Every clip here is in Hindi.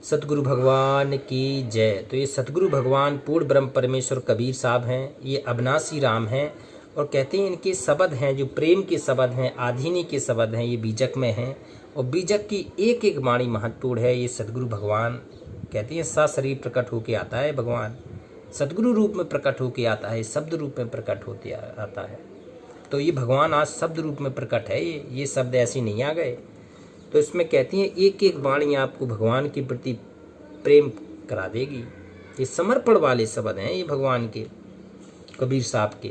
सतगुरु भगवान की जय। तो ये सतगुरु भगवान पूर्ण ब्रह्म परमेश्वर कबीर साहब हैं, ये अविनाशी राम हैं और कहते हैं इनके शब्द हैं जो प्रेम के शब्द हैं, आधीनी के शब्द हैं, ये बीजक में हैं और बीजक की एक एक वाणी महत्वपूर्ण है। ये सतगुरु भगवान कहते हैं सशरीर प्रकट होके आता है, भगवान सतगुरु रूप में प्रकट होके आता है, शब्द रूप में प्रकट होते आता है। तो ये भगवान आज शब्द रूप में प्रकट है, ये शब्द ऐसे नहीं आ गए। तो इसमें कहती हैं एक एक वाणी आपको भगवान के प्रति प्रेम करा देगी। ये समर्पण वाले शब्द हैं ये भगवान के, कबीर साहब के।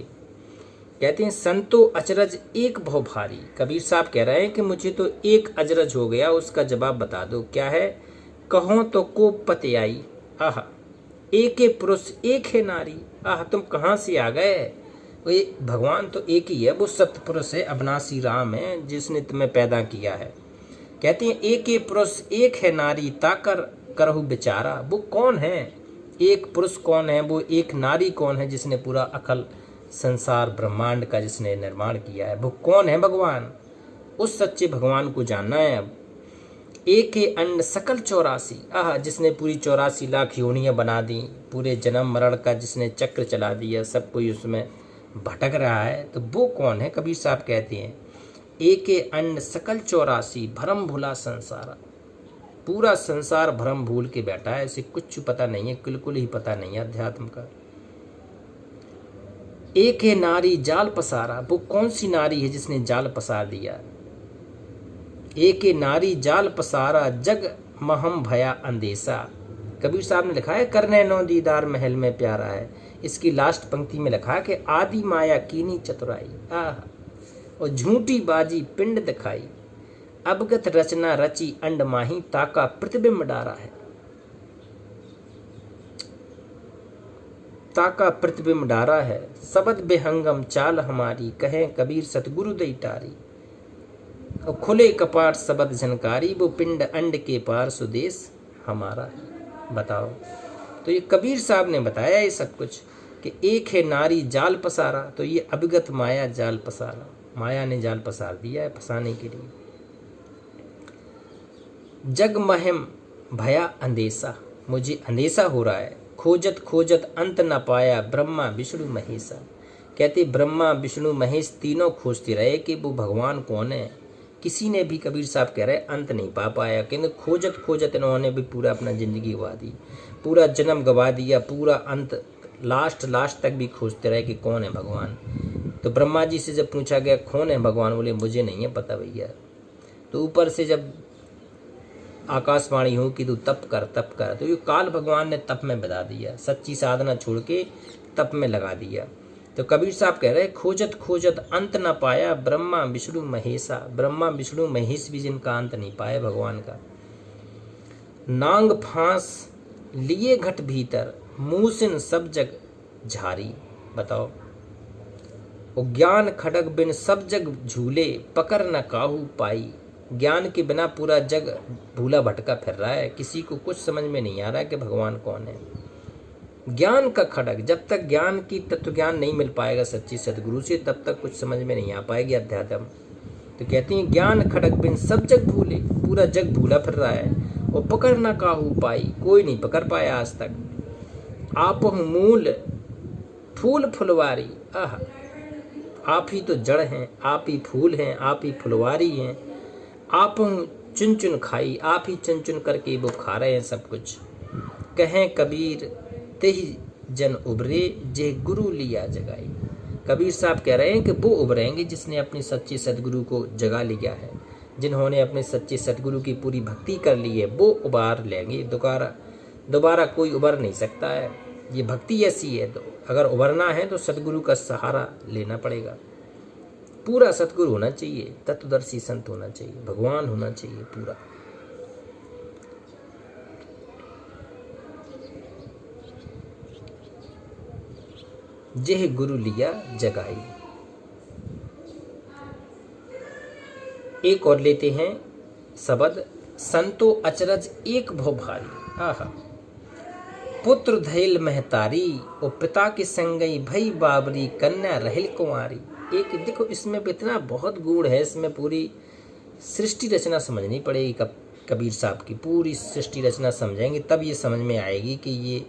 कहते हैं संतो अचरज एक भव भारी। कबीर साहब कह रहे हैं कि मुझे तो एक अजरज हो गया, उसका जवाब बता दो क्या है। कहो तो को पते आई, आह एक पुरुष एक है नारी, आह तुम कहाँ से आ गए। वो भगवान तो एक ही है, वो सत्य पुरुष है, अविनाशी राम है जिसने तुम्हें पैदा किया है। कहते हैं एक पुरुष एक है नारी, ताकर करहु बेचारा। वो कौन है, एक पुरुष कौन है, वो एक नारी कौन है जिसने पूरा अखल संसार ब्रह्मांड का जिसने निर्माण किया है। वो कौन है भगवान, उस सच्चे भगवान को जानना है। अब एक अंड सकल 84, आह जिसने पूरी 84 लाख योनियां बना दी, पूरे जन्म मरण का जिसने चक्र चला दिया, सब कोई उसमें भटक रहा है। तो वो कौन है। कबीर साहब कहते हैं एक अंड सकल 84 भ्रम भूला संसार। पूरा संसार भ्रम भूल के बैठा है, इसे कुछ पता नहीं है, बिल्कुल ही पता नहीं है अध्यात्म का। एक है नारी जाल पसारा। वो कौन सी नारी है जिसने जाल पसार दिया। एक नारी जाल पसारा, जग महम भया अंदेशा। कबीर साहब ने लिखा है करने नो दीदार महल में प्यारा है। इसकी लास्ट पंक्ति में लिखा है कि आदि माया कीनी चतुराई, आह और झूठी बाजी पिंड दिखाई। अवगत रचना रची अंड माही, ताका प्रतिबिंब डारा है। ताका प्रतिबिंब डारा है, सबद बेहंगम चाल हमारी, कहें कबीर सतगुरु दई टारी। और खुले कपाट सबद झनकारी, वो पिंड अंड के पार सुदेश हमारा है। बताओ, तो ये कबीर साहब ने बताया ये सब कुछ कि एक है नारी जाल पसारा। तो ये अभिगत माया जाल पसारा, माया ने जाल पसार दिया है फंसाने के लिए। जग महिम भया अंदेशा, मुझे अंदेशा हो रहा है। खोजत खोजत अंत न पाया, ब्रह्मा विष्णु महेशा। कहते ब्रह्मा विष्णु महेश तीनों खोजते रहे कि वो भगवान कौन है। किसी ने भी, कबीर साहब कह रहे अंत नहीं पा पाया, क्योंकि खोजत खोजत इन्होंने भी पूरा अपना जिंदगी गवा दी, पूरा जन्म गवा दिया, पूरा अंत लास्ट तक भी खोजते रहे कि कौन है भगवान। तो ब्रह्मा जी से जब पूछा गया कौन है भगवान, बोले मुझे नहीं है पता भैया। तो ऊपर से जब आकाशवाणी हो कि तू तप कर तप कर, तो ये काल भगवान ने तप में बता दिया, सच्ची साधना छोड़ के तप में लगा दिया। तो कबीर साहब कह रहे खोजत खोजत अंत न पाया, ब्रह्मा विष्णु महेशा। ब्रह्मा विष्णु महेश भी जिनका अंत नहीं पाए भगवान का। नांग फांस लिए घट भीतर, मूसिन सब जग झारी। बताओ, ज्ञान खड़ग बिन सब जग झूले, पकड़ न काहू पाई। ज्ञान के बिना पूरा जग भूला भटका फिर रहा है, किसी को कुछ समझ में नहीं आ रहा है कि भगवान कौन है। ज्ञान का खड़ग, जब तक ज्ञान की तत्व ज्ञान नहीं मिल पाएगा सच्ची सदगुरु से, तब तक कुछ समझ में नहीं आ पाएगी अध्यात्म। तो कहते हैं ज्ञान खड़ग बिन सब जग भूले, पूरा जग भूला फिर रहा है और पकड़ ना काहू पाई, कोई नहीं पकड़ पाया आज तक। आप मूल फूल फुलवारी, आह आप ही तो जड़ हैं, आप ही फूल हैं, आप ही फुलवारी हैं। आप चुन चुन खाई, आप ही चुन चुन करके वो खा रहे हैं सब कुछ। कहें कबीर तेही जन उभरे, जे गुरु लिया जगाई। कबीर साहब कह रहे हैं कि वो उभरेंगे जिसने अपने सच्चे सदगुरु को जगा लिया है, जिन्होंने अपने सच्चे सदगुरु की पूरी भक्ति कर ली है, वो उबार लेंगे। दोबारा कोई उबर नहीं सकता है, ये भक्ति ऐसी है। तो अगर उबरना है तो सदगुरु का सहारा लेना पड़ेगा। पूरा सतगुरु होना चाहिए, तत्वदर्शी संत होना चाहिए, भगवान होना चाहिए पूरा। जेह गुरु लिया जगाई। एक और लेते हैं शब्द, संतो अचरज एक भव भारी। आहा, पुत्र धैल महतारी, और पिता के संगई भई बाबरी, कन्या रहल कुंवारी। एक देखो इसमें भी इतना बहुत गुण है, इसमें पूरी सृष्टि रचना समझनी पड़ेगी। कब कबीर साहब की पूरी सृष्टि रचना समझेंगे तब ये समझ में आएगी कि ये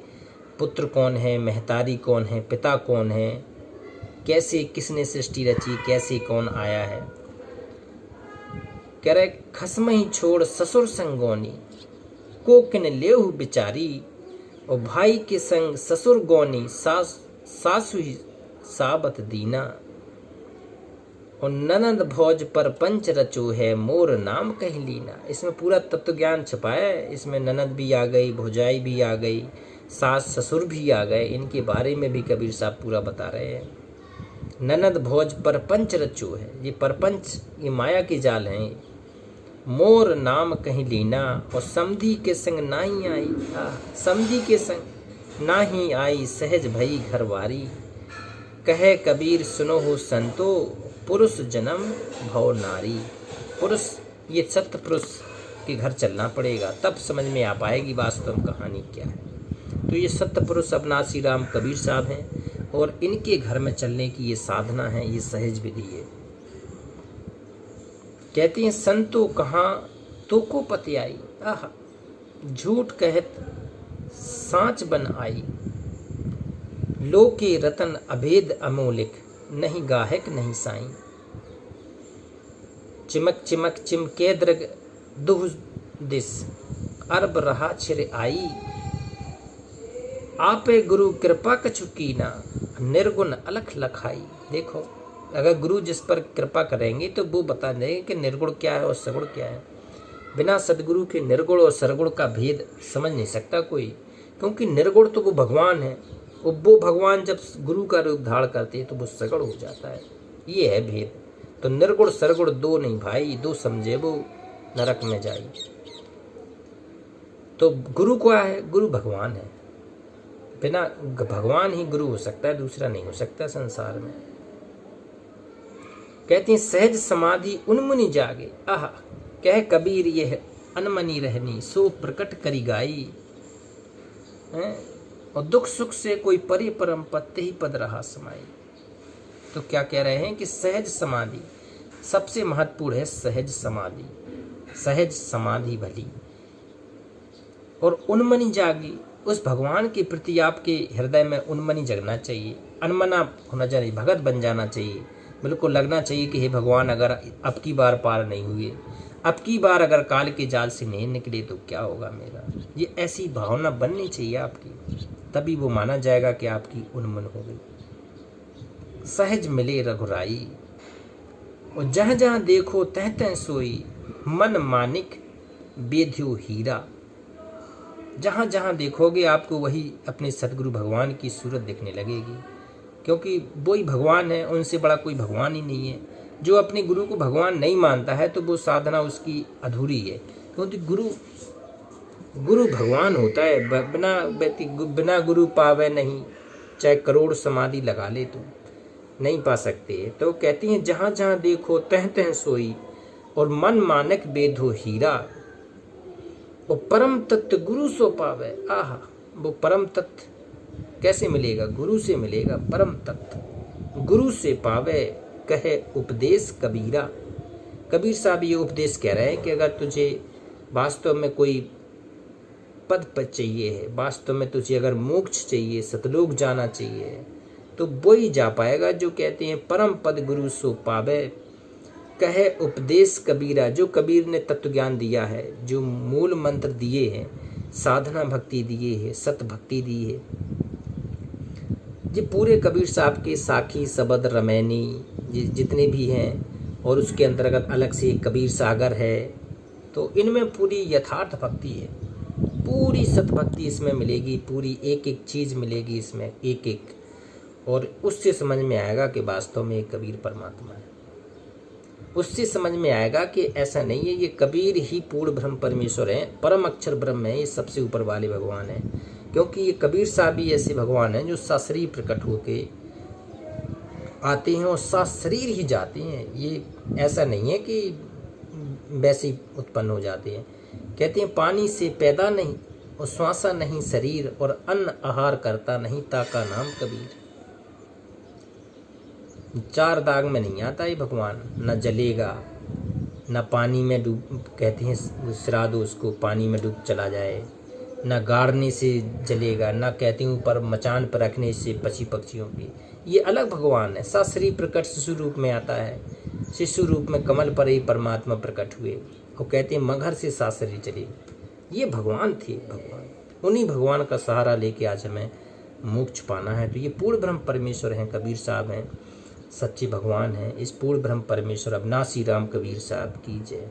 पुत्र कौन है, महतारी कौन है, पिता कौन है, कैसे किसने सृष्टि रची, कैसे कौन आया है। कह रहे खसम ही छोड़ ससुर संगोनी, को किन लेहु बिचारी, और भाई के संग ससुर गौनी, सासु ही साबत दीना, और ननद भोज पर पंच रचो है, मोर नाम कह लीना। इसमें पूरा तत्व ज्ञान छुपा है। इसमें ननद भी आ गई, भौजाई भी आ गई, सास ससुर भी आ गए, इनके बारे में भी कबीर साहब पूरा बता रहे हैं। ननद भोज पर पंच रचो है, ये परपंच, ये माया की जाल हैं। मोर नाम कहीं लीना, और समधी के संग नाही आई, समधी के संग नाही आई, सहज भई घरवारी। कहे कबीर सुनो हो संतो, पुरुष जन्म भव नारी। पुरुष, ये सत्य पुरुष के घर चलना पड़ेगा, तब समझ में आ पाएगी वास्तव में कहानी क्या है। तो ये सत्य पुरुष अविनाशी राम कबीर साहब हैं, और इनके घर में चलने की ये साधना है, ये सहज विधि है। कहती हैं संतो कहाँ तो को पति आई, आह झूठ कहत सांच बन आई। लोके रतन अभेद अमोलिक, नहीं गाहक नहीं साई। चिमक चिमक चिमके द्रग दुह दिस, अरब रहा छिर आई। आपे गुरु कृपा कछु कीना, निर्गुण अलख लखाई। देखो, अगर गुरु जिस पर कृपा करेंगे तो वो बता देंगे कि निर्गुण क्या है और सगुण क्या है। बिना सदगुरु के निर्गुण और सरगुण का भेद समझ नहीं सकता कोई, क्योंकि निर्गुण तो वो भगवान है, वो भगवान जब गुरु का रूप धारण करते हैं तो वो सगुण हो जाता है। ये है भेद। तो निर्गुण सरगुण दो नहीं भाई, दो समझे वो नरक में जाई। तो गुरु क्या है? गुरु भगवान है। बिना भगवान ही गुरु हो सकता है, दूसरा नहीं हो सकता संसार में। कहती हैं सहज समाधि उन्मुनि जागे, आह कह कबीर यह अनमनी रहनी, सो प्रकट करी गाई। और दुख सुख से कोई परि परम पत्ते ही पद रहा समाई। तो क्या कह रहे हैं कि सहज समाधि सबसे महत्वपूर्ण है। सहज समाधि, सहज समाधि भली, और उन्मनी जागी। उस भगवान के प्रति आपके हृदय में उन्मनी जगना चाहिए, अनमना होना चाहिए, भगत बन जाना चाहिए। बिल्कुल लगना चाहिए कि हे भगवान, अगर अब की बार पार नहीं हुए, अब की बार अगर काल के जाल से नहीं निकले तो क्या होगा मेरा। ये ऐसी भावना बननी चाहिए आपकी, तभी वो माना जाएगा कि आपकी उन्मन हो गई। सहज मिले रघुराई, और जहाँ जहाँ देखो तह तह सोई, मन मानिक बेध्यो हीरा। जहाँ जहाँ देखोगे आपको वही अपने सदगुरु भगवान की सूरत दिखने लगेगी, क्योंकि वही भगवान है, उनसे बड़ा कोई भगवान ही नहीं है। जो अपने गुरु को भगवान नहीं मानता है तो वो साधना उसकी अधूरी है, क्योंकि गुरु भगवान होता है। बिना गुरु पावे नहीं, चाहे करोड़ समाधि लगा ले तो नहीं पा सकते। तो कहती हैं जहाँ जहाँ देखो तह तह सोई, और मन मानक बेधो हीरा। वो परम तत्व गुरु सो पावे, आह वो परम तत्व कैसे मिलेगा? गुरु से मिलेगा परम तत्व। गुरु से पावे कहे उपदेश कबीरा। कबीर साहब ये उपदेश कह रहे हैं कि अगर तुझे वास्तव में कोई पद चाहिए है, वास्तव में तुझे अगर मोक्ष चाहिए, सतलोक जाना चाहिए, तो वही जा पाएगा जो कहते हैं परम पद गुरु सो पावे कहे उपदेश कबीरा। जो कबीर ने तत्व ज्ञान दिया है, जो मूल मंत्र दिए हैं, साधना भक्ति दिए है, सत भक्ति दी है, ये पूरे कबीर साहब के साखी शबद रमैनी जितने भी हैं, और उसके अंतर्गत अलग से कबीर सागर है। तो इनमें पूरी यथार्थ भक्ति है, पूरी सतभक्ति इसमें मिलेगी, पूरी एक एक चीज़ मिलेगी इसमें एक एक, और उससे समझ में आएगा कि वास्तव में एक कबीर परमात्मा है। उससे समझ में आएगा कि ऐसा नहीं है, ये कबीर ही पूर्ण ब्रह्म परमेश्वर हैं, परम अक्षर ब्रह्म है, ये सबसे ऊपर वाले भगवान हैं। क्योंकि ये कबीर साहब भी ऐसे भगवान हैं जो सशरीर प्रकट होके आते हैं और सशरीर ही जाते हैं। ये ऐसा नहीं है कि वैसे ही उत्पन्न हो जाते हैं। कहते हैं पानी से पैदा नहीं, और श्वासा नहीं शरीर, और अन्न आहार करता नहीं, ताका नाम कबीर। चार दाग में नहीं आता ये भगवान, न जलेगा, ना पानी में डूब, कहते हैं श्राद्ध उसको पानी में डूब चला जाए, ना गाड़ने से जलेगा, ना कहते हैं ऊपर मचान पर रखने से पक्षी पक्षियों की। ये अलग भगवान है। सशरीर प्रकट शिशु रूप में आता है, शिशु रूप में कमल पर ही परमात्मा प्रकट हुए और कहते हैं मगर से साशरीर चले। ये भगवान थे, भगवान। उन्हीं भगवान का सहारा लेके आज हमें मोक्ष पाना है। तो ये पूर्ण ब्रह्म परमेश्वर हैं, कबीर साहब हैं, सच्चे भगवान हैं। इस पूर्ण ब्रह्म परमेश्वर अविनाशी राम कबीर साहब की जय।